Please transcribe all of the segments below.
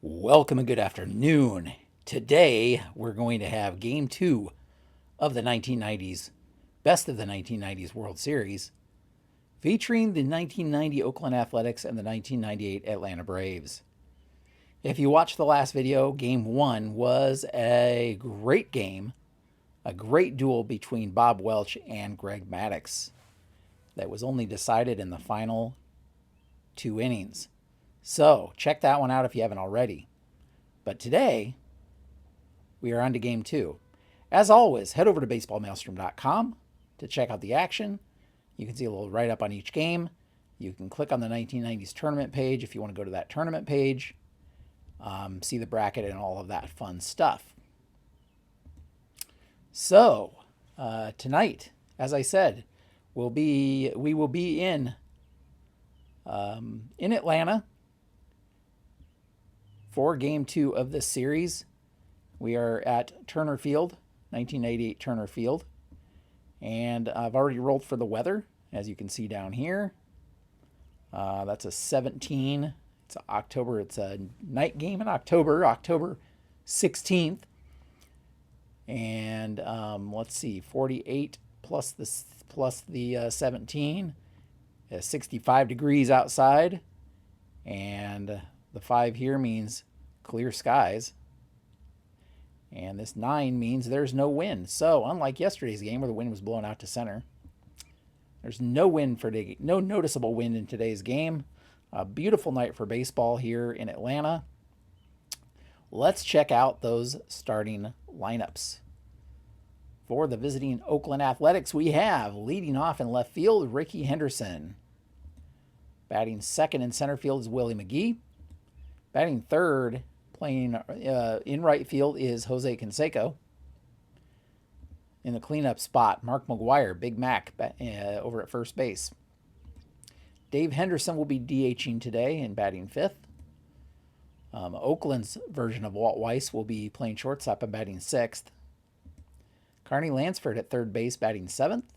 Welcome and good afternoon. Today we're going to have game two of the 1990s, best of the 1990s World Series, featuring the 1990 Oakland Athletics and the 1998 Atlanta Braves. If you watched the last video, game one was a great game, a great duel between Bob Welch and Greg Maddux that was only decided in the final two innings. So check that one out if you haven't already. But today, we are on to game two. As always, head over to baseballmaelstrom.com to check out the action. You can see a little write-up on each game. You can click on the 1990s tournament page if you want to go to that tournament page. See the bracket and all of that fun stuff. So, tonight, as I said, we will be in Atlanta for game two of this series. We are at Turner Field, 1988 Turner Field. And I've already rolled for the weather, as you can see down here. That's a 17. It's October. It's a night game in October 16th. And let's see, 48 plus the 17, 65 degrees outside. And the 5 here means clear skies. And this 9 means there's no wind. So unlike yesterday's game where the wind was blowing out to center, there's no noticeable wind in today's game. A beautiful night for baseball here in Atlanta. Let's check out those starting lineups. For the visiting Oakland Athletics, we have leading off in left field, Rickey Henderson. Batting second in center field is Willie McGee. Batting third, playing in right field, is Jose Canseco. In the cleanup spot, Mark McGuire, Big Mac, over at first base. Dave Henderson will be DHing today and batting fifth. Oakland's version of Walt Weiss will be playing shortstop and batting sixth. Carney Lansford at third base, batting seventh.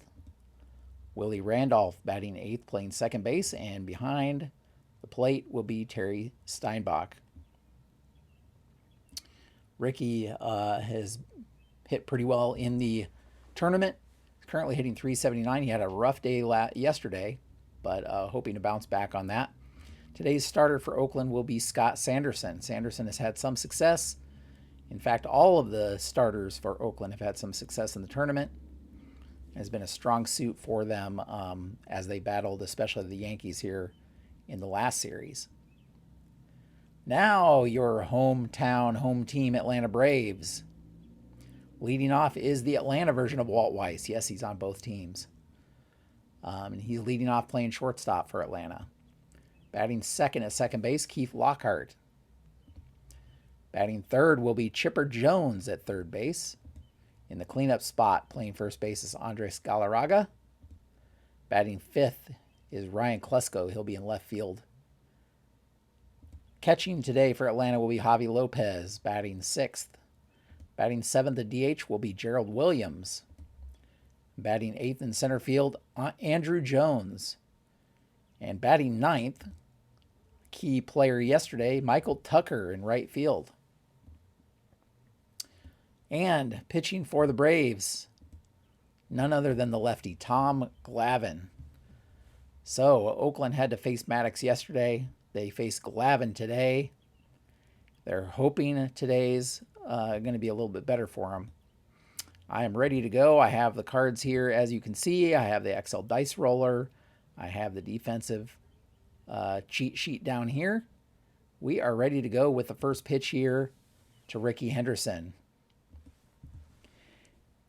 Willie Randolph batting eighth, playing second base, and behind the plate will be Terry Steinbach. Rickey has hit pretty well in the tournament. He's currently hitting .379. He had a rough day yesterday, but hoping to bounce back on that. Today's starter for Oakland will be Scott Sanderson. Sanderson has had some success. In fact, all of the starters for Oakland have had some success in the tournament. It has been a strong suit for them as they battled, especially the Yankees here in the last series. Now your home team, Atlanta Braves. Leading off is the Atlanta version of Walt Weiss. Yes, he's on both teams. And he's leading off playing shortstop for Atlanta. Batting second at second base, Keith Lockhart. Batting third will be Chipper Jones at third base. In the cleanup spot, playing first base, is Andres Galarraga. Batting fifth is Ryan Klesko. He'll be in left field. Catching today for Atlanta will be Javi Lopez, batting sixth. Batting seventh at DH will be Gerald Williams. Batting eighth in center field, Andrew Jones. And batting ninth, key player yesterday, Michael Tucker in right field. And pitching for the Braves, none other than the lefty, Tom Glavine. So Oakland had to face Maddux yesterday. They face Glavine today. They're hoping today's going to be a little bit better for them. I am ready to go. I have the cards here, as you can see. I have the XL dice roller. I have the defensive cheat sheet down here. We are ready to go with the first pitch here to Rickey Henderson.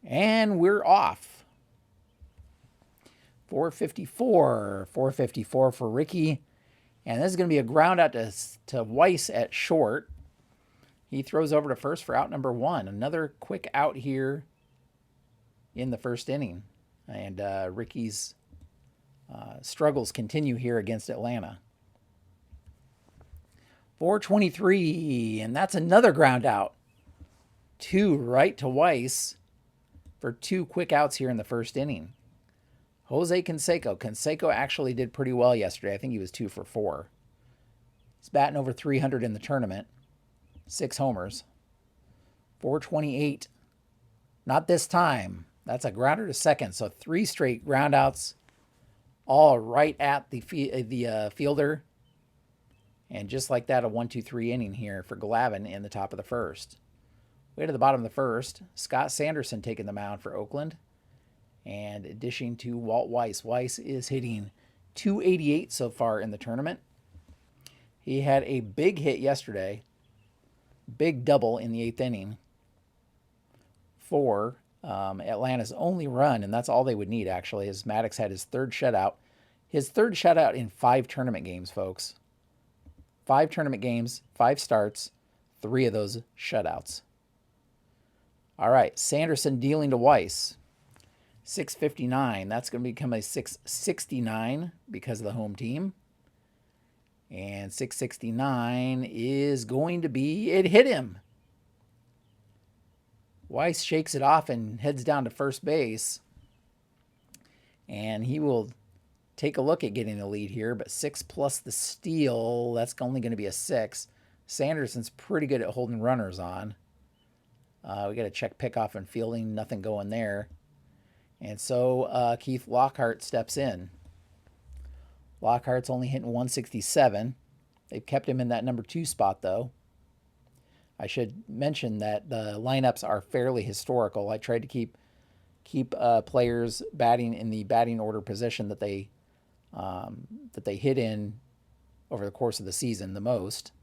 And we're off. 454 for Rickey. And this is going to be a ground out to Weiss at short. He throws over to first for out number 1. Another quick out here in the first inning. And Rickey's struggles continue here against Atlanta. 423, and that's another ground out. 2 right to Weiss for 2 quick outs here in the first inning. Jose Canseco. Canseco actually did pretty well yesterday. I think he was 2 for 4. He's batting over 300 in the tournament. 6 homers. 428. Not this time. That's a grounder to second. So 3 straight groundouts, all right at the fielder. And just like that, a 1-2-3 inning here for Glavine in the top of the first. Way to the bottom of the first, Scott Sanderson taking the mound for Oakland. And dishing to Walt Weiss. Weiss is hitting .288 so far in the tournament. He had a big hit yesterday. Big double in the 8th inning for Atlanta's only run, and that's all they would need, actually, as Maddox had his 3rd shutout. His 3rd shutout in 5 tournament games, folks. 5 tournament games, 5 starts, 3 of those shutouts. All right, Sanderson dealing to Weiss. 659. That's going to become a 669 because of the home team. And 669 is going to be, it hit him. Weiss shakes it off and heads down to first base. And he will take a look at getting the lead here, but 6 plus the steal, that's only going to be a 6. Sanderson's pretty good at holding runners on. We got to check pickoff and fielding, nothing going there. And so Keith Lockhart steps in. Lockhart's only hitting 167. They've kept him in that number 2 spot, though. I should mention that the lineups are fairly historical. I tried to keep players batting in the batting order position that they hit in over the course of the season the most.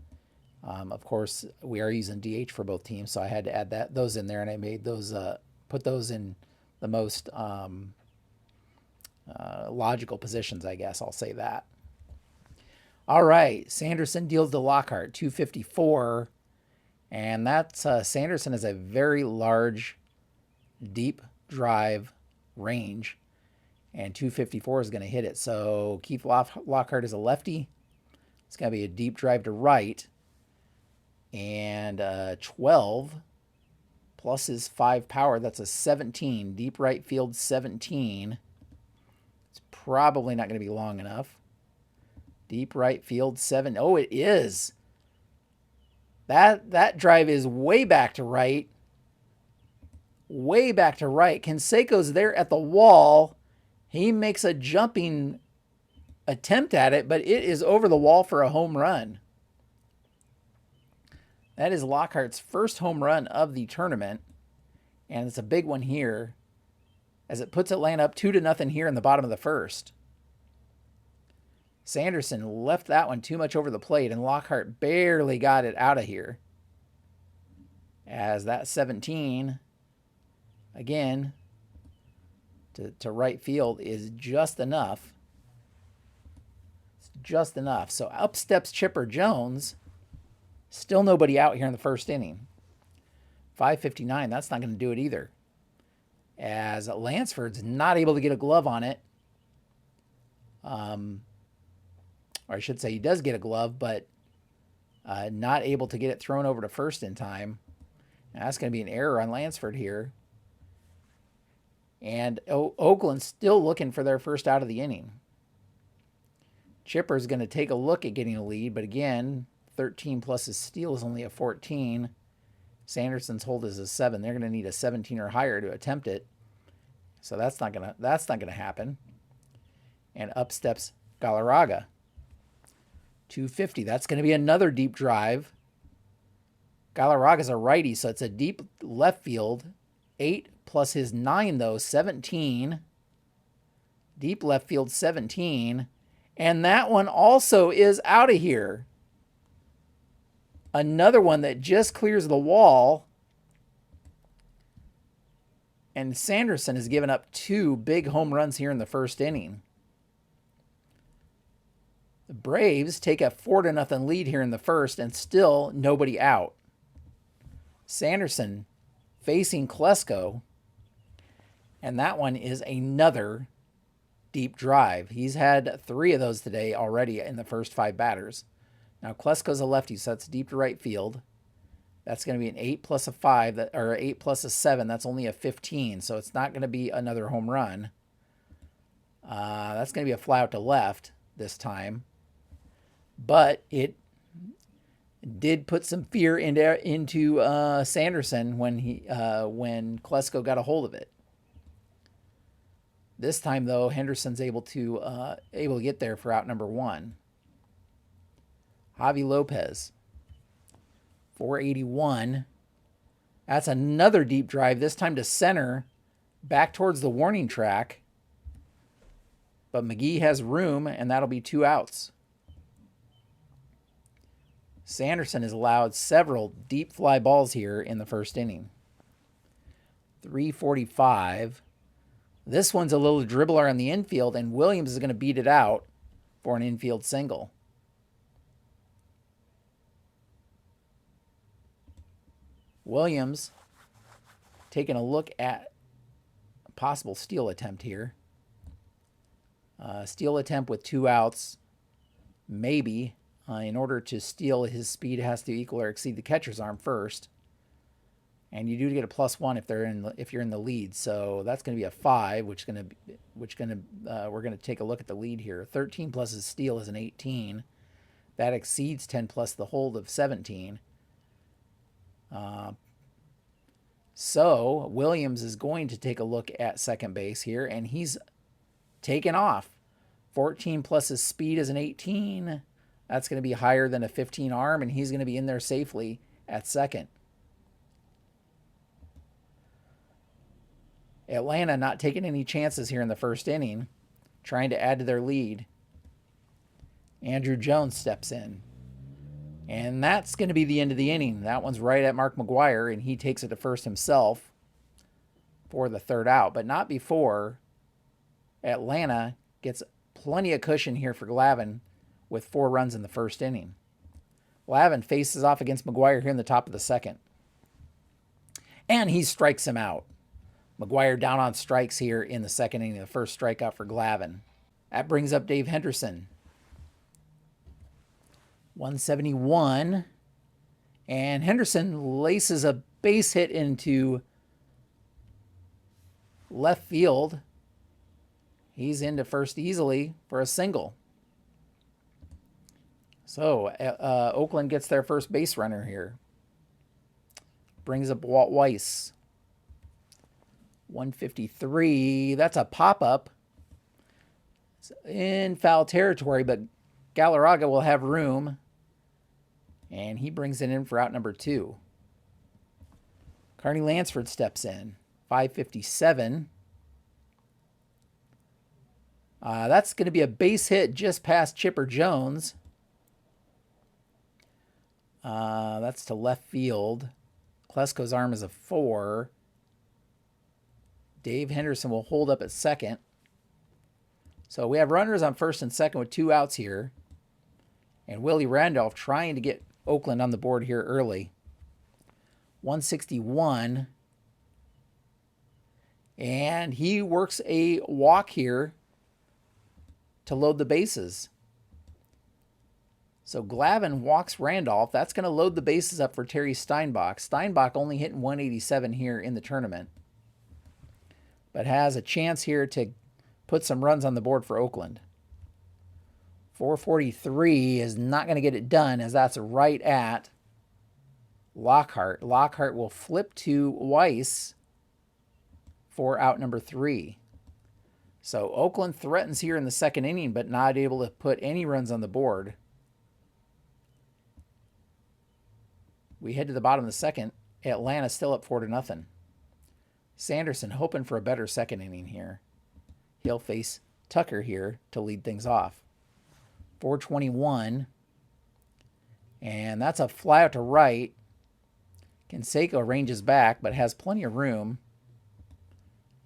Of course, we are using DH for both teams, so I had to add those in there, and I made those put those in the most logical positions, I guess. I'll say that. All right, Sanderson deals to Lockhart, 254, and that's Sanderson has a very large, deep drive range, and 254 is going to hit it. So Keith Lockhart is a lefty. It's going to be a deep drive to right, and 12 plus his 5 power. That's a 17. Deep right field 17. It's probably not going to be long enough. Deep right field 7. Oh, it is. That drive is way back to right. Way back to right. Canseco's there at the wall. He makes a jumping attempt at it, but it is over the wall for a home run. That is Lockhart's first home run of the tournament, and it's a big one here as it puts Atlanta up 2-0 here in the bottom of the first. Sanderson left that one too much over the plate, and Lockhart barely got it out of here. As that 17, again, to right field is just enough. It's just enough. So up steps Chipper Jones. Still nobody out here in the first inning. 5:59, that's not going to do it either. As Lansford's not able to get a glove on it. Or I should say he does get a glove, but not able to get it thrown over to first in time. Now that's going to be an error on Lansford here. And Oakland's still looking for their first out of the inning. Chipper's going to take a look at getting a lead, but again, 13 plus his steal is only a 14. Sanderson's hold is a 7. They're going to need a 17 or higher to attempt it. So that's not gonna happen. And up steps Galarraga. 250. That's going to be another deep drive. Galarraga's a righty, so it's a deep left field. 8 plus his 9, though, 17. Deep left field, 17. And that one also is out of here. Another one that just clears the wall. And Sanderson has given up 2 big home runs here in the first inning. The Braves take a 4-0 lead here in the first, and still nobody out. Sanderson facing Klesko, and that one is another deep drive. He's had 3 of those today already in the first 5 batters. Now Klesko's a lefty, so that's deep to right field. That's going to be an 8 plus a 5, or 8 plus a 7. That's only a 15, so it's not going to be another home run. That's going to be a fly out to left this time. But Did put some fear into Sanderson when Klesko got a hold of it. This time, though, Henderson's able to get there for out number 1. Javi Lopez, 481. That's another deep drive, this time to center, back towards the warning track. But McGee has room, and that'll be 2 outs. Sanderson has allowed several deep fly balls here in the first inning. 345. This one's a little dribbler on the infield, and Williams is going to beat it out for an infield single. Williams taking a look at a possible steal attempt here. Steal attempt with 2 outs, maybe. In order to steal, his speed has to equal or exceed the catcher's arm first. And you do get a +1 if you're in the lead. So that's going to be a 5, we're going to take a look at the lead here. 13 plus his steal is an 18. That exceeds 10 plus the hold of 17. So Williams is going to take a look at second base here, and he's taken off. 14 plus his speed is an 18. That's going to be higher than a 15 arm, and he's going to be in there safely at second. Atlanta not taking any chances here in the first inning, trying to add to their lead. Andrew Jones steps in. And that's going to be the end of the inning. That one's right at Mark McGwire, and he takes it to first himself for the 3rd out, but not before Atlanta gets plenty of cushion here for Glavine with 4 runs in the first inning. Glavine faces off against McGwire here in the top of the 2nd. And he strikes him out. McGwire down on strikes here in the 2nd inning, the first strikeout for Glavine. That brings up Dave Henderson. 171. And Henderson laces a base hit into left field. He's into first easily for a single. So Oakland gets their first base runner here. Brings up Walt Weiss. 153. That's a pop-up. It's in foul territory, but Galarraga will have room. And he brings it in for out number 2. Carney Lansford steps in. 557. That's going to be a base hit just past Chipper Jones. That's to left field. Klesko's arm is a 4. Dave Henderson will hold up at second. So we have runners on first and second with 2 outs here. And Willie Randolph trying to get Oakland on the board here early. 161. And he works a walk here to load the bases. So Glavine walks Randolph. That's going to load the bases up for Terry Steinbach. Steinbach only hitting 187 here in the tournament, but has a chance here to put some runs on the board for Oakland. 443 is not going to get it done, as that's right at Lockhart. Lockhart will flip to Weiss for out number 3. So Oakland threatens here in the 2nd inning, but not able to put any runs on the board. We head to the bottom of the 2nd. Atlanta still up 4-0. Sanderson hoping for a better 2nd inning here. He'll face Tucker here to lead things off. 421. And that's a fly out to right. Canseco ranges back, but has plenty of room.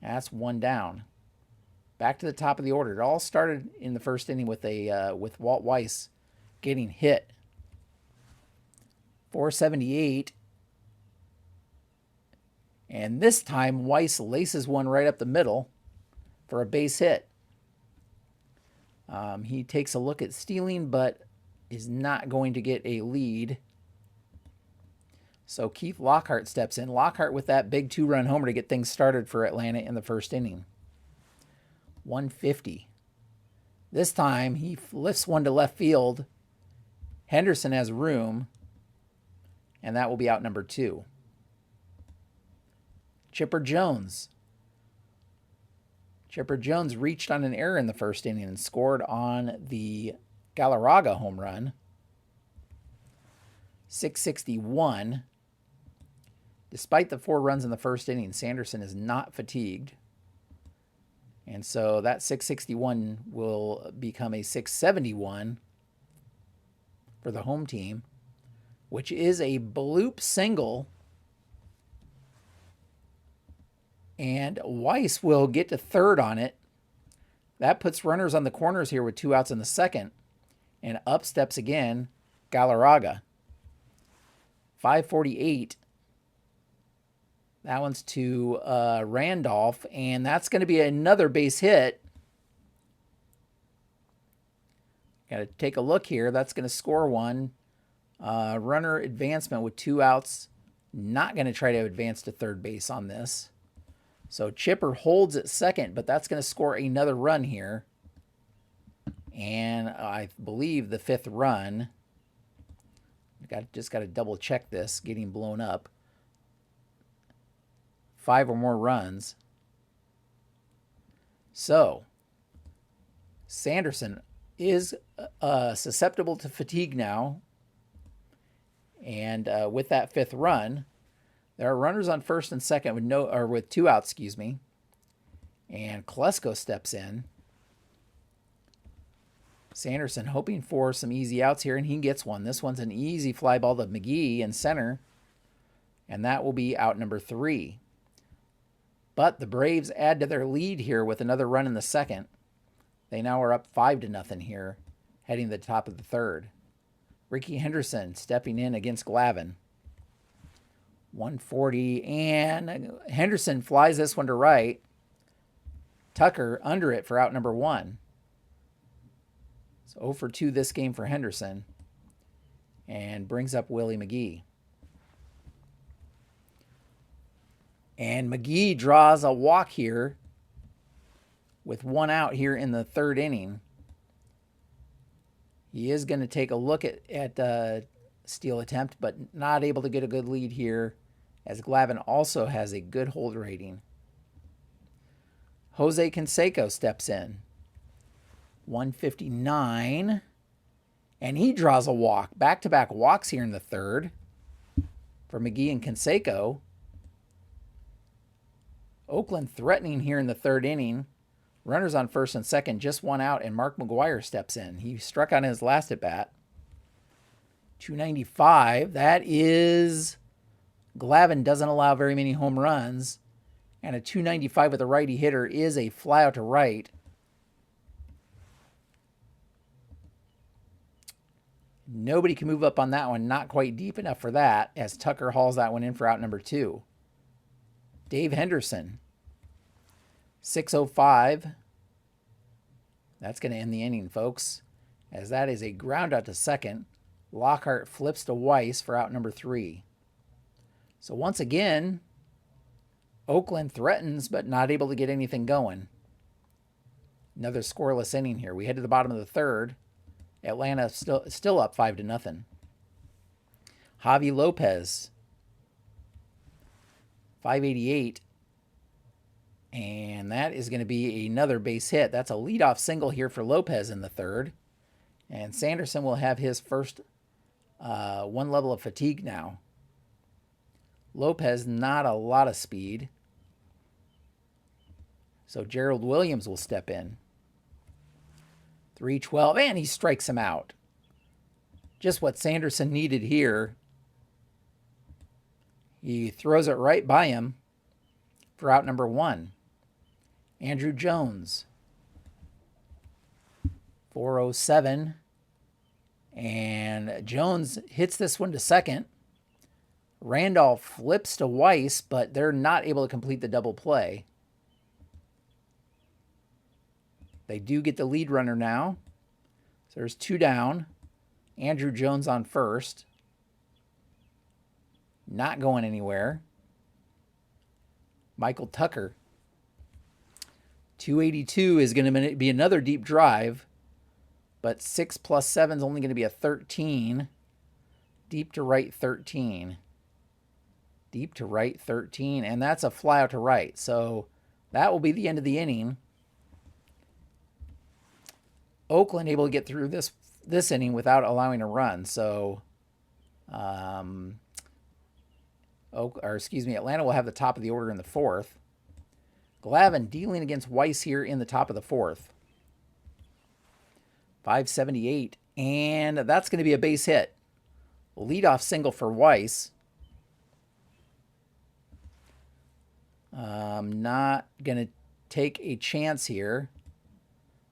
That's 1 down. Back to the top of the order. It all started in the first inning with Walt Weiss getting hit. 478. And this time, Weiss laces one right up the middle for a base hit. He takes a look at stealing, but is not going to get a lead. So Keith Lockhart steps in. Lockhart with that big 2-run homer to get things started for Atlanta in the first inning. 150. This time, he lifts one to left field. Henderson has room. and that will be out number 2. Chipper Jones. Chipper Jones reached on an error in the first inning and scored on the Galarraga home run. 661. Despite the 4 runs in the first inning, Sanderson is not fatigued. And so that 661 will become a 671 for the home team, which is a bloop single. And Weiss will get to third on it. That puts runners on the corners here with 2 outs in the second. And up steps again Galarraga. 548. That one's to Randolph, and that's going to be another base hit. Got to take a look here. That's going to score one. Runner advancement with 2 outs. Not going to try to advance to third base on this. So Chipper holds at second, but that's going to score another run here. And I believe the 5th run. Just got to double check this, getting blown up. 5 or more runs. So Sanderson is susceptible to fatigue now. And with that 5th run, there are runners on first and second with 2 outs, And Klesko steps in. Sanderson hoping for some easy outs here, and he gets one. This one's an easy fly ball to McGee in center, and that will be out number 3. But the Braves add to their lead here with another run in the second. They now are up 5-0 here, heading to the top of the 3rd. Ricky Henderson stepping in against Glavine. 140, and Henderson flies this one to right. Tucker under it for out number 1. So 0 for 2 this game for Henderson, and brings up Willie McGee. And McGee draws a walk here with 1 out here in the 3rd inning. He is going to take a look at steal attempt, but not able to get a good lead here, as Glavine also has a good hold rating. Jose Canseco steps in. 159. And he draws a walk. Back-to-back walks here in the 3rd for McGee and Canseco. Oakland threatening here in the 3rd inning. Runners on first and second, just 1 out, and Mark McGuire steps in. He struck on his last at-bat. 295. That is... Glavine doesn't allow very many home runs. And a 295 with a righty hitter is a fly out to right. Nobody can move up on that one. Not quite deep enough for that, as Tucker hauls that one in for out number 2. Dave Henderson. 605. That's going to end the inning, folks, as that is a ground out to second. Lockhart flips to Weiss for out number 3. So once again, Oakland threatens, but not able to get anything going. Another scoreless inning here. We head to the bottom of the 3rd. Atlanta still up 5-0. Javi Lopez, 588. And that is going to be another base hit. That's a leadoff single here for Lopez in the 3rd. And Sanderson will have his first 1 level of fatigue now. Lopez, not a lot of speed. So Gerald Williams will step in. 312, and he strikes him out. Just what Sanderson needed here. He throws it right by him for out number 1. Andrew Jones. 407. And Jones hits this one to second. Randolph flips to Weiss, but they're not able to complete the double play. They do get the lead runner now. So there's 2 down. Andrew Jones on first. Not going anywhere. Michael Tucker. 282 is going to be another deep drive, but 6 plus 7 is only going to be a 13. Deep to right 13. Deep to right, 13, and that's a fly out to right. So that will be the end of the inning. Oakland able to get through this inning without allowing a run. So, Atlanta will have the top of the order in the fourth. Glavine dealing against Weiss here in the top of the fourth. 578, and that's going to be a base hit. Leadoff single for Weiss. Not going to take a chance here.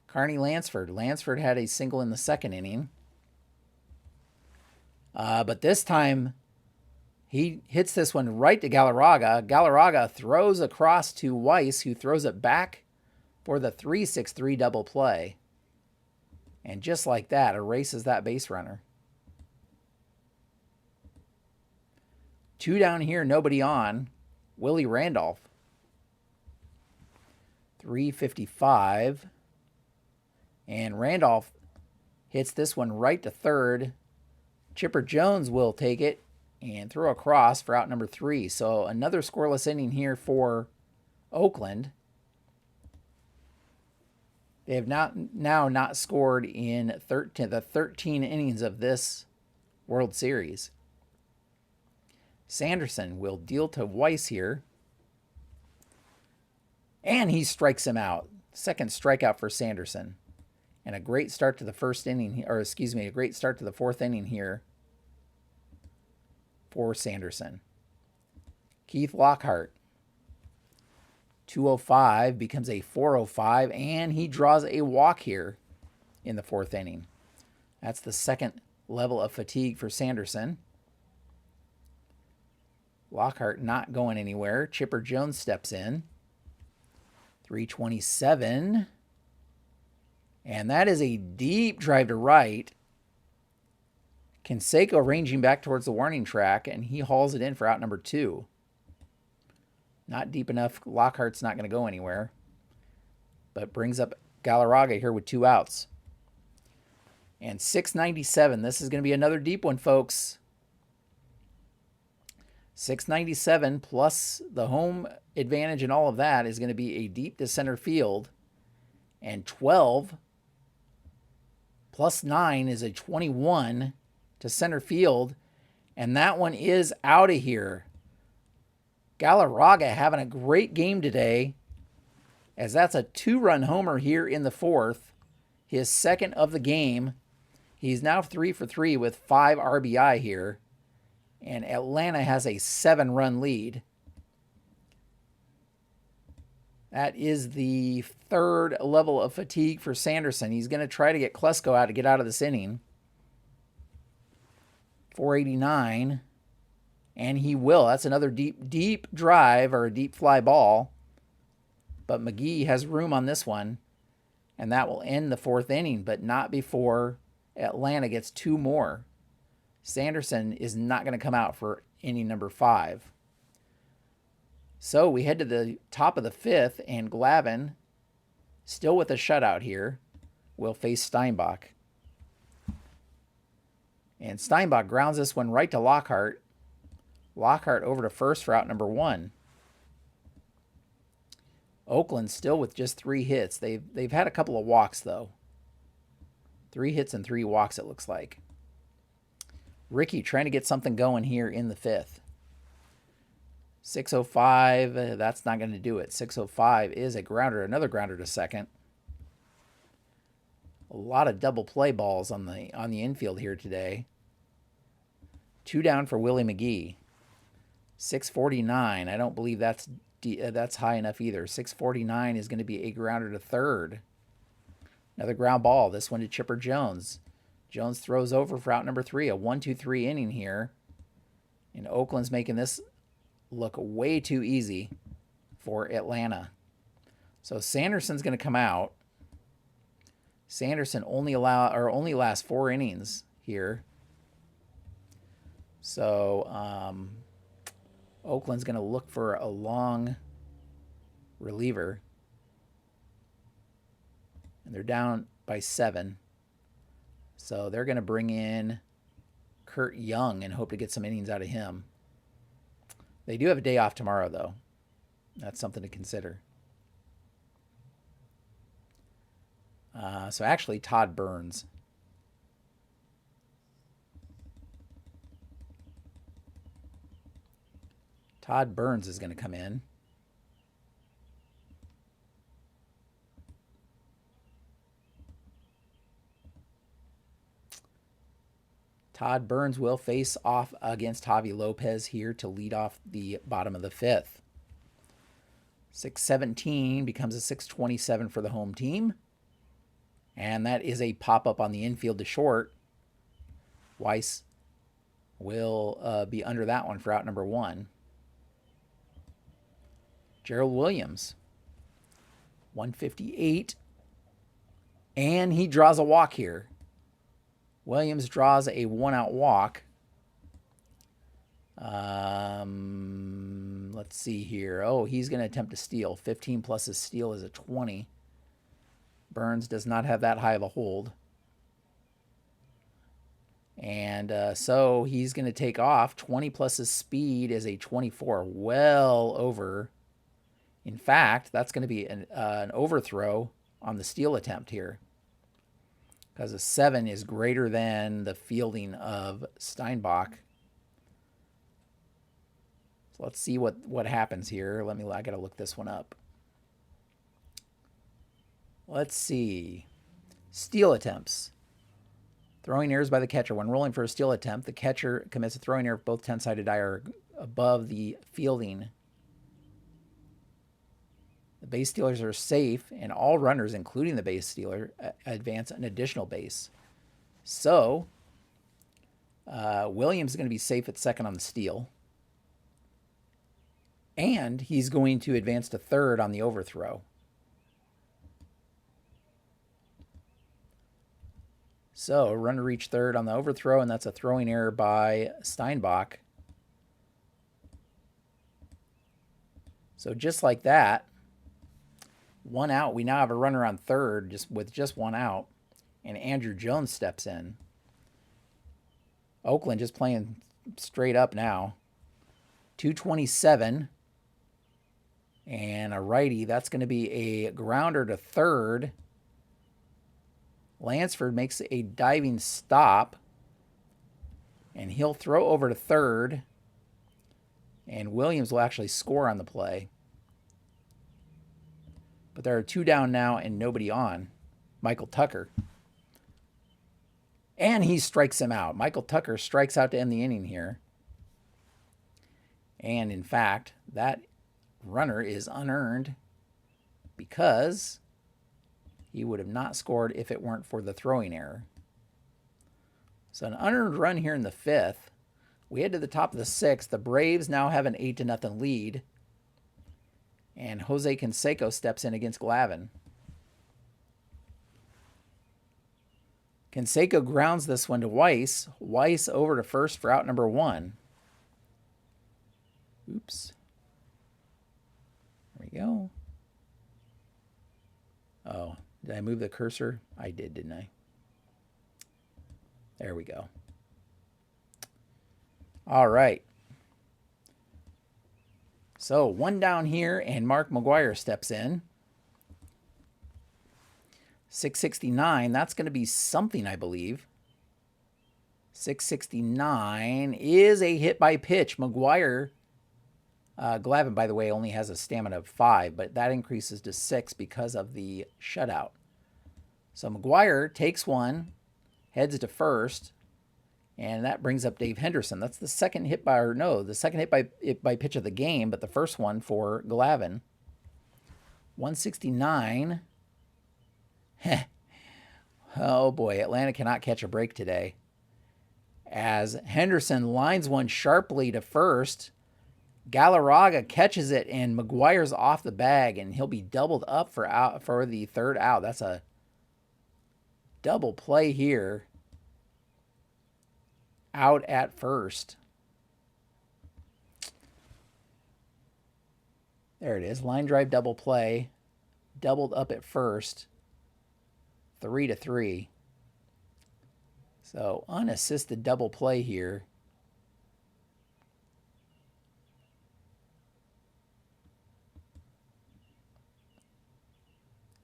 Carney Lansford. Lansford had a single in the second inning. But this time, he hits this one right to Galarraga. Galarraga throws across to Weiss, who throws it back for the 3-6-3 double play. And just like that, erases that base runner. 2 down here, nobody on. Willie Randolph. 355. And Randolph hits this one right to third. Chipper Jones will take it and throw across for out number 3. So another scoreless inning here for Oakland. They have not scored in the 13 innings of this World Series. Sanderson will deal to Weiss here. And he strikes him out. Second strikeout for Sanderson. And a great start to the first inning, a great start to the fourth inning here for Sanderson. Keith Lockhart. 205 becomes a 405, and he draws a walk here in the fourth inning. That's the second level of fatigue for Sanderson. Lockhart not going anywhere. Chipper Jones steps in. 327. And that is a deep drive to right. Canseco ranging back towards the warning track, and he hauls it in for out number 2. Not deep enough. Lockhart's not going to go anywhere. But brings up Galarraga here with 2 outs. And 697. This is going to be another deep one, folks. 697 plus the home advantage and all of that is going to be a deep to center field. And 12 plus 9 is a 21 to center field. And that one is out of here. Galarraga having a great game today, as that's a 2-run homer here in the fourth, his second of the game. He's now 3 for 3 with 5 RBI here, and Atlanta has a 7-run lead. That is the third level of fatigue for Sanderson. He's going to try to get Klesko out to get out of this inning. 489. And he will. That's another deep drive or a deep fly ball. But McGee has room on this one. And that will end the fourth inning, but not before Atlanta gets 2 more. Sanderson is not going to come out for inning number 5. So we head to the top of the 5th, and Glavine, still with a shutout here, will face Steinbach. And Steinbach grounds this one right to Lockhart. Lockhart over to first for out number 1. Oakland still with just 3 hits. They've had a couple of walks, though. 3 hits and 3 walks, it looks like. Ricky trying to get something going here in the 5th. 605, that's not going to do it. 605 is a grounder, another grounder to second. A lot of double play balls on the infield here today. 2 down for Willie McGee. 649. I don't believe that's high enough either. 649 is going to be a grounder to third. Another ground ball. This one to Chipper Jones. Jones throws over for out number 3. A 1-2-3 inning here. And Oakland's making this look way too easy for Atlanta. So Sanderson's going to come out. Sanderson only lasts 4 innings here. So Oakland's going to look for a long reliever. And they're down by 7. So they're going to bring in Kurt Young and hope to get some innings out of him. They do have a day off tomorrow, though. That's something to consider. So actually, Todd Burns. Todd Burns is going to come in. Todd Burns will face off against Javi Lopez here to lead off the bottom of the fifth. 617 becomes a 627 for the home team. And that is a pop-up on the infield to short. Weiss will be under that one for out number 1. Gerald Williams, 158. And he draws a walk here. Williams draws a 1-out walk. Let's see here. Oh, he's going to attempt to steal. 15 plus his steal is a 20. Burns does not have that high of a hold. And so he's going to take off. 20 plus his speed is a 24. Well over. In fact, that's going to be an overthrow on the steal attempt here, because a 7 is greater than the fielding of Steinbach. So let's see what happens here. I got to look this one up. Let's see. Steal attempts. Throwing errors by the catcher. When rolling for a steal attempt, the catcher commits a throwing error if both 10-sided die are above the fielding. The base stealers are safe, and all runners, including the base stealer, advance an additional base. So, Williams is going to be safe at second on the steal. And he's going to advance to third on the overthrow. So, runner reached third on the overthrow, and that's a throwing error by Steinbach. So, just like that, 1 out. We now have a runner on third with just 1 out. And Andrew Jones steps in. Oakland just playing straight up now. 227. And a righty. That's going to be a grounder to third. Lansford makes a diving stop. And he'll throw over to third. And Williams will actually score on the play. But there are 2 down now and nobody on. Michael Tucker. And he strikes him out. Michael Tucker strikes out to end the inning here. And in fact, that runner is unearned because he would have not scored if it weren't for the throwing error. So an unearned run here in the 5th. We head to the top of the 6th. The Braves now have an 8-0 lead. And Jose Canseco steps in against Glavine. Canseco grounds this one to Weiss. Weiss over to first for out number 1. Oops. There we go. Oh, did I move the cursor? I did, didn't I? There we go. All right. So 1 down here, and Mark McGuire steps in. 669, that's going to be something, I believe. 669 is a hit by pitch. McGuire, Glavine, by the way, only has a stamina of 5, but that increases to 6 because of the shutout. So McGuire takes one, heads to first, and that brings up Dave Henderson. That's the second hit by, the second hit by pitch of the game, but the first one for Glavine. 169. Oh boy, Atlanta cannot catch a break today. As Henderson lines one sharply to first, Galarraga catches it, and McGuire's off the bag, and he'll be doubled up for the 3rd out. That's a double play here. Out at first. There it is. Line drive double play. Doubled up at first. 3-3. So unassisted double play here.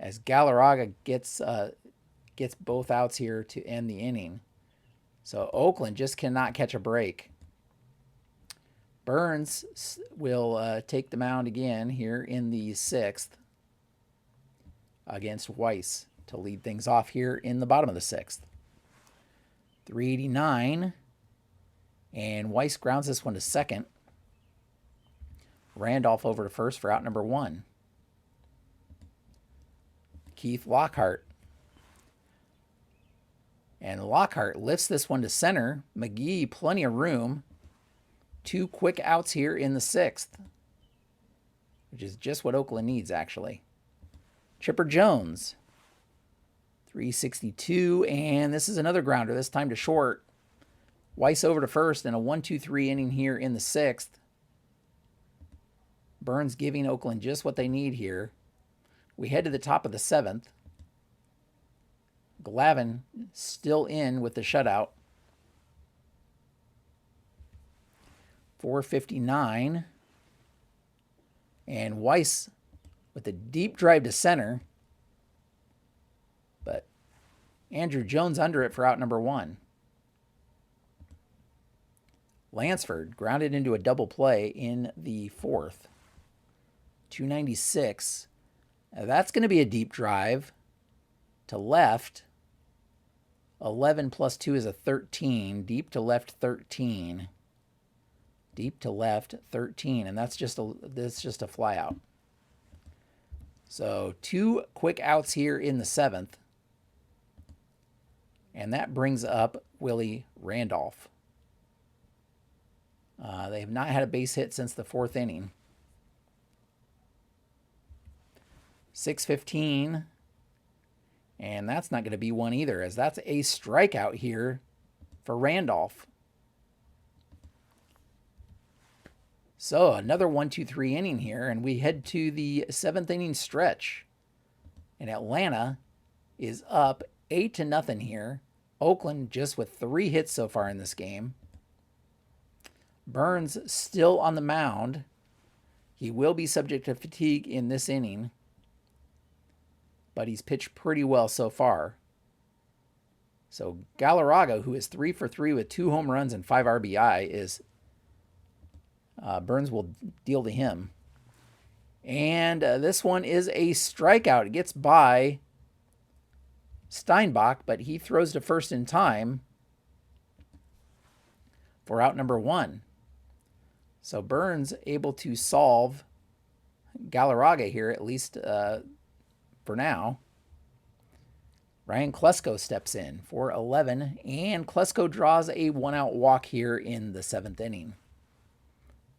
as Galarraga gets both outs here to end the inning. So Oakland just cannot catch a break. Burns will take the mound again here in the 6th against Weiss to lead things off here in the bottom of the 6th. 389, and Weiss grounds this one to second. Randolph over to first for out number 1. Keith Lockhart. And Lockhart lifts this one to center. McGee, plenty of room. 2 quick outs here in the 6th, which is just what Oakland needs, actually. Chipper Jones, 362, and this is another grounder, this time to short. Weiss over to first in a 1-2-3 inning here in the 6th. Burns giving Oakland just what they need here. We head to the top of the 7th. Glavine still in with the shutout. 459. And Weiss with a deep drive to center. But Andrew Jones under it for out number 1. Lansford grounded into a double play in the 4th. 296. Now that's going to be a deep drive to left. 11 plus 2 is a 13. Deep to left, 13. Deep to left, 13. And that's just a fly out. So 2 quick outs here in the 7th. And that brings up Willie Randolph. They have not had a base hit since the 4th inning. 6:15. And that's not going to be one either, as that's a strikeout here for Randolph. So another 1-2-3 inning here, and we head to the 7th inning stretch. And Atlanta is up 8-0 here. Oakland just with 3 hits so far in this game. Burns still on the mound. He will be subject to fatigue in this inning, but he's pitched pretty well so far. So Galarraga, who is 3 for 3 with 2 home runs and 5 RBI, is Burns will deal to him. And this one is a strikeout. It gets by Steinbach, but he throws to first in time for out number 1. So Burns able to solve Galarraga here, at least for now. Ryan Klesko steps in for 11, and Klesko draws a 1-out walk here in the 7th inning.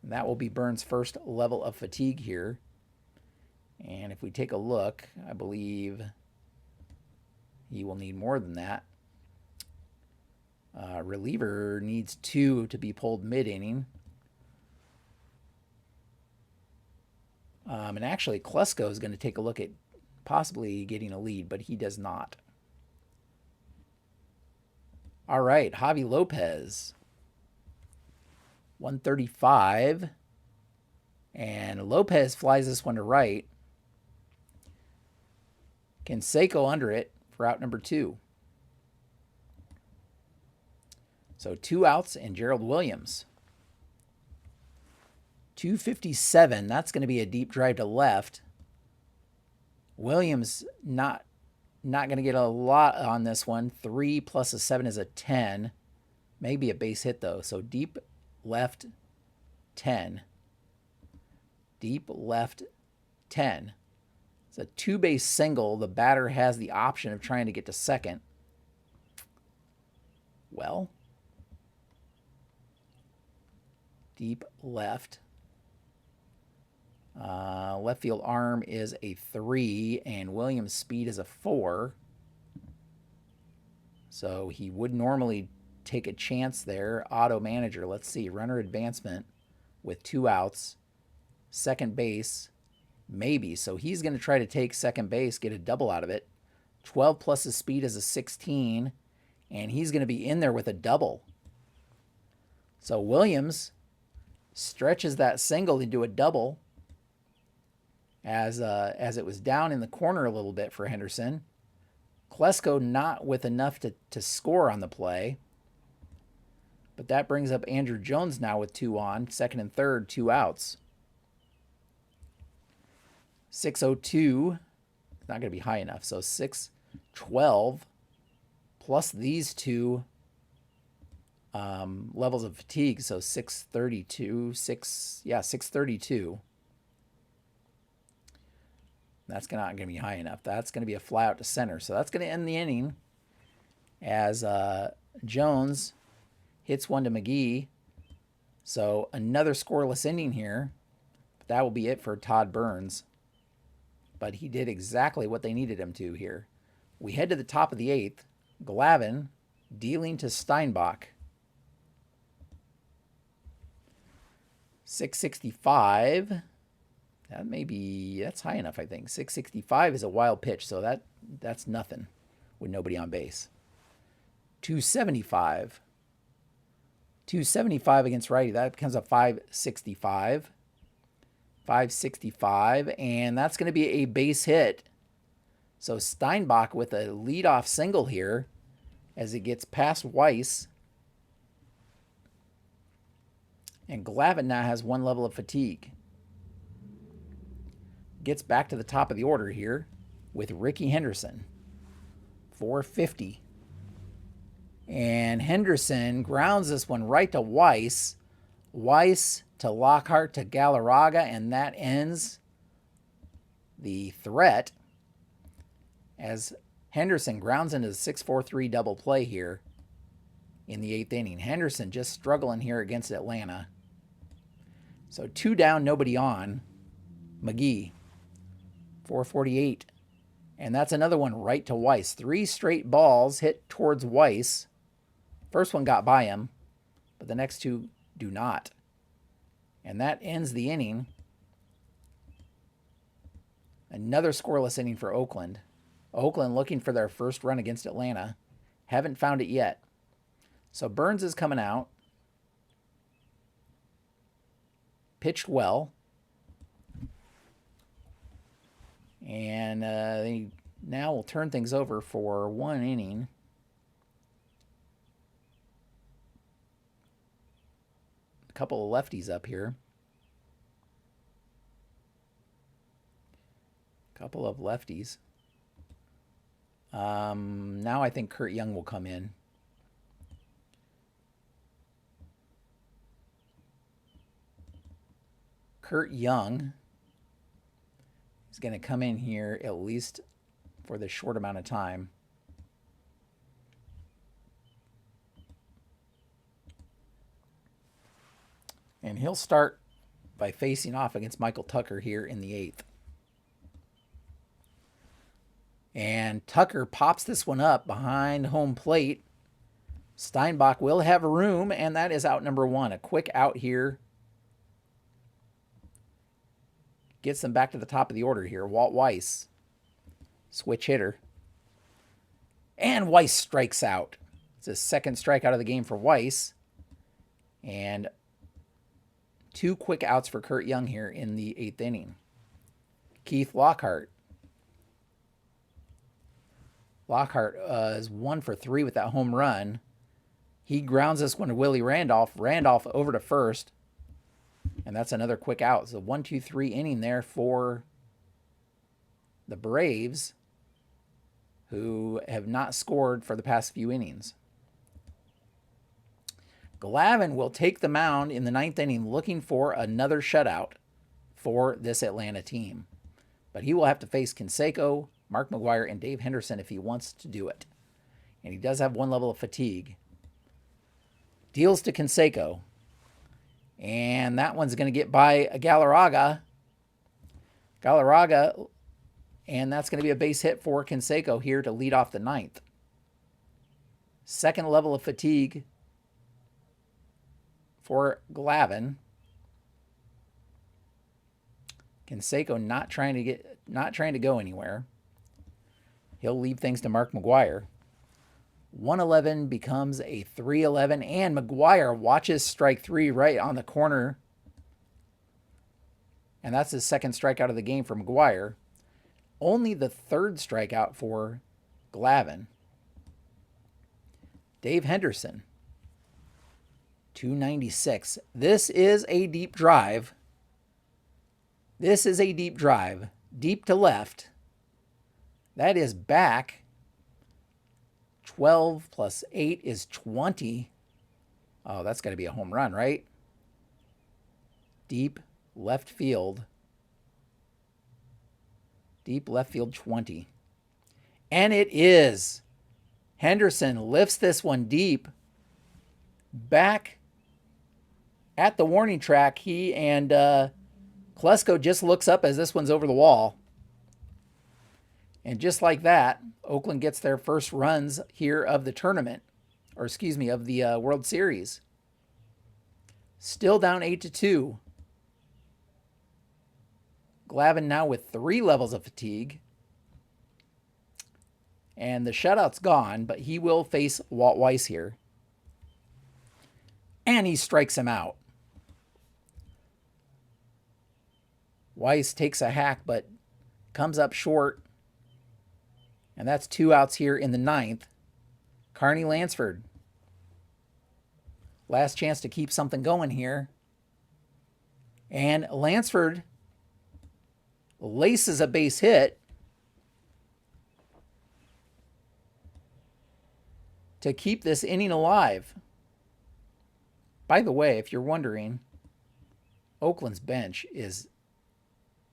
And that will be Burns' first level of fatigue here. And if we take a look, I believe he will need more than that. Reliever needs 2 to be pulled mid-inning. And actually, Klesko is going to take a look at possibly getting a lead, but he does not. All right, Javi Lopez, 135. And Lopez flies this one to right. Canseco under it for out number 2. So 2 outs and Gerald Williams. 257, that's going to be a deep drive to left. Williams not going to get a lot on this one. 3 plus a 7 is a 10. Maybe a base hit, though. So deep left, 10. Deep left, 10. It's a 2-base single. The batter has the option of trying to get to second. Well, deep left. Left field arm is a 3, and Williams' speed is a 4. So he would normally take a chance there. Auto manager, let's see. Runner advancement with 2 outs. Second base, maybe. So he's going to try to take second base, get a double out of it. 12 plus his speed is a 16, and he's going to be in there with a double. So Williams stretches that single into a double. as it was down in the corner a little bit for Henderson. Klesko not with enough to score on the play. But that brings up Andrew Jones now with 2 on, second and third, 2 outs. 6:02, not going to be high enough. So 6:12 plus these 2 levels of fatigue. So 6:32, 6:32. That's not going to be high enough. That's going to be a fly out to center. So that's going to end the inning as Jones hits one to McGee. So another scoreless inning here. But that will be it for Todd Burns. But he did exactly what they needed him to here. We head to the top of the 8th. Glavine dealing to Steinbach. 665. That's high enough, I think. 665 is a wild pitch, so that's nothing with nobody on base. 275. 275 against righty. That becomes a 565. 565, and that's going to be a base hit. So Steinbach with a leadoff single here as it gets past Weiss. And Glavine now has 1 level of fatigue. Gets back to the top of the order here with Ricky Henderson. 450. And Henderson grounds this one right to Weiss. Weiss to Lockhart to Galarraga, and that ends the threat as Henderson grounds into the 6-4-3 double play here in the 8th inning. Henderson just struggling here against Atlanta. So 2 down, nobody on. McGee, 448. And that's another one right to Weiss. 3 straight balls hit towards Weiss. First one got by him, but the next 2 do not. And that ends the inning. Another scoreless inning for Oakland. Oakland looking for their first run against Atlanta. Haven't found it yet. So Burns is coming out. Pitched well. And they now will turn things over for 1 inning. Couple of lefties up here. Couple of lefties. Now I think Kurt Young will come in. Kurt Young is going to come in here at least for this short amount of time. And he'll start by facing off against Michael Tucker here in the 8th. And Tucker pops this one up behind home plate. Steinbach will have room, and that is out number 1. A quick out here. Gets them back to the top of the order here. Walt Weiss, switch hitter. And Weiss strikes out. It's his second strikeout of the game for Weiss. And 2 quick outs for Kurt Young here in the 8th inning. Keith Lockhart. Lockhart is 1 for 3 with that home run. He grounds this one to Willie Randolph. Randolph over to first. And that's another quick out. So 1-2-3 inning there for the Braves, who have not scored for the past few innings. Glavine will take the mound in the 9th inning looking for another shutout for this Atlanta team. But he will have to face Canseco, Mark McGwire, and Dave Henderson if he wants to do it. And he does have 1 level of fatigue. Deals to Canseco. And that one's going to get by Galarraga. And that's going to be a base hit for Canseco here to lead off the 9th. 2nd level of fatigue for Glavine. Canseco not trying to go anywhere. He'll leave things to Mark McGwire. 111 becomes a 311, and McGwire watches strike 3 right on the corner And that's his second strikeout of the game for McGuire. Only the third strikeout for Glavine. Dave Henderson, 296. This is a deep drive. This is a deep drive. Deep to left. That is back. 12 plus 8 is 20. Oh, that's got to be a home run, right? Deep left field. Deep left field 20. And it is. Henderson lifts this one deep. Back at the warning track, he and Klesko just looks up as this one's over the wall. And just like that, Oakland gets their first runs here of the tournament, or excuse me, of the World Series. Still down 8-2. Glavine now with 3 levels of fatigue. And the shutout's gone, but he will face Walt Weiss here. And he strikes him out. Weiss takes a hack, but comes up short. And that's 2 outs here in the 9th. Carney Lansford. Last chance to keep something going here. And Lansford laces a base hit to keep this inning alive. By the way, if you're wondering, Oakland's bench is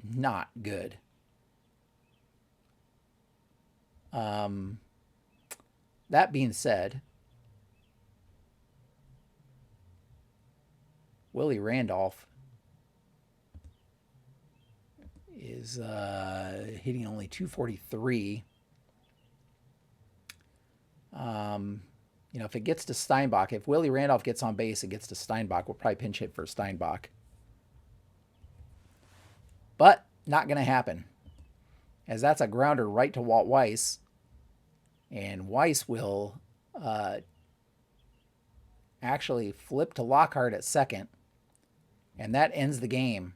not good. That being said, Willie Randolph is hitting only 243. If it gets to Steinbach, if Willie Randolph gets on base, it gets to Steinbach. We'll probably pinch hit for Steinbach. But not going to happen, as that's a grounder right to Walt Weiss. And Weiss will actually flip to Lockhart at second. And that ends the game.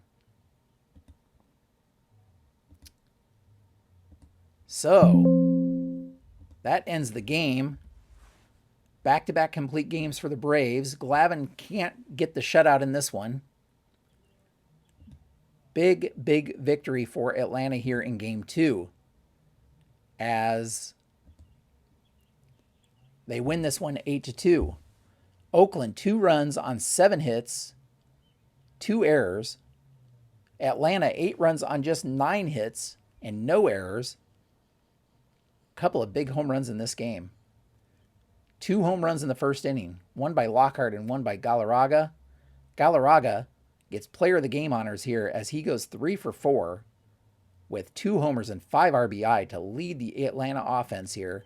So, that ends the game. Back-to-back complete games for the Braves. Glavine can't get the shutout in this one. Big, big victory for Atlanta here in Game 2. As they win this one 8-2. Oakland, 2 runs on 7 hits, 2 errors. Atlanta, 8 runs on just 9 hits and no errors. A couple of big home runs in this game. 2 home runs in the first inning, one by Lockhart and one by Galarraga. Galarraga gets player of the game honors here as he goes 3 for 4 with 2 homers and 5 RBI to lead the Atlanta offense here.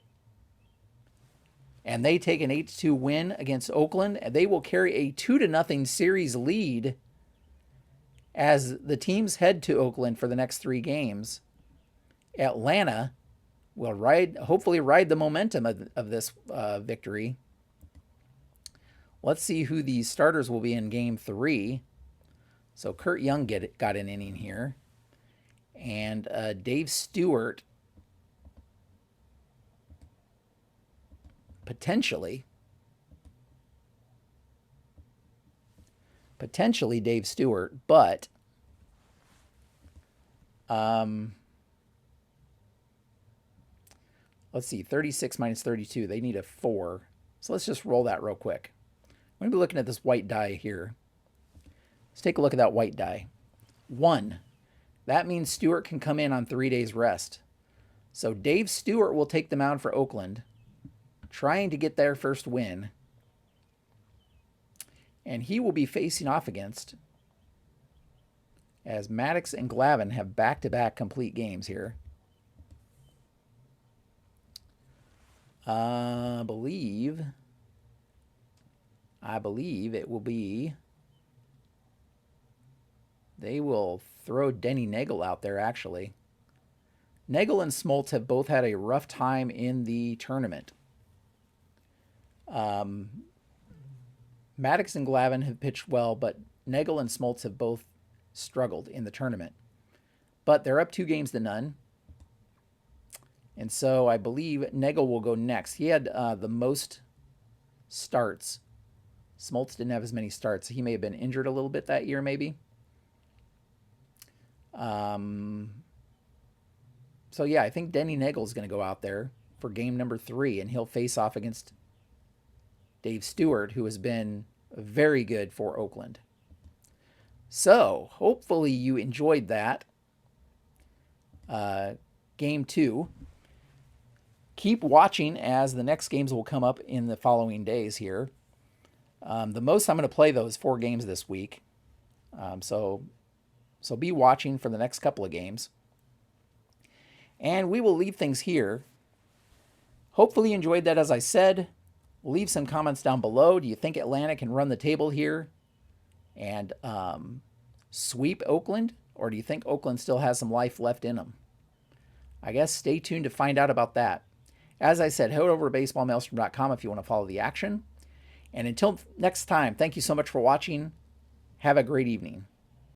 And they take an 8-2 win against Oakland, and they will carry a 2-0 series lead as the teams head to Oakland for the next 3 games. Atlanta will hopefully ride the momentum of this victory. Let's see who the starters will be in Game 3. So Kurt Young got an inning here. And Dave Stewart potentially Dave Stewart, but let's see, 36 minus 32, they need a 4. So let's just roll that real quick. I'm going to be looking at this white die here. Let's take a look at that white die. 1. That means Stewart can come in on 3 days rest. So Dave Stewart will take the mound for Oakland, trying to get their first win. And he will be facing off against, as Maddox and Glavine have back-to-back complete games here. I believe it will be, they will throw Denny Nagel out there, actually. Nagel and Smoltz have both had a rough time in the tournament. Maddox and Glavine have pitched well, but Nagel and Smoltz have both struggled in the tournament. But they're up 2-0. And so I believe Nagel will go next. He had the most starts. Smoltz didn't have as many starts. He may have been injured a little bit that year, maybe. So yeah, I think Denny Nagel is going to go out there for game number 3, and he'll face off against Dave Stewart, who has been very good for Oakland. So hopefully you enjoyed that. Game 2. Keep watching as the next games will come up in the following days here. The most I'm going to play those 4 games this week. So be watching for the next couple of games. And we will leave things here. Hopefully you enjoyed that, as I said. Leave some comments down below. Do you think Atlanta can run the table here and sweep Oakland? Or do you think Oakland still has some life left in them? I guess stay tuned to find out about that. As I said, head over to baseballmaelstrom.com if you want to follow the action. And until next time, thank you so much for watching. Have a great evening.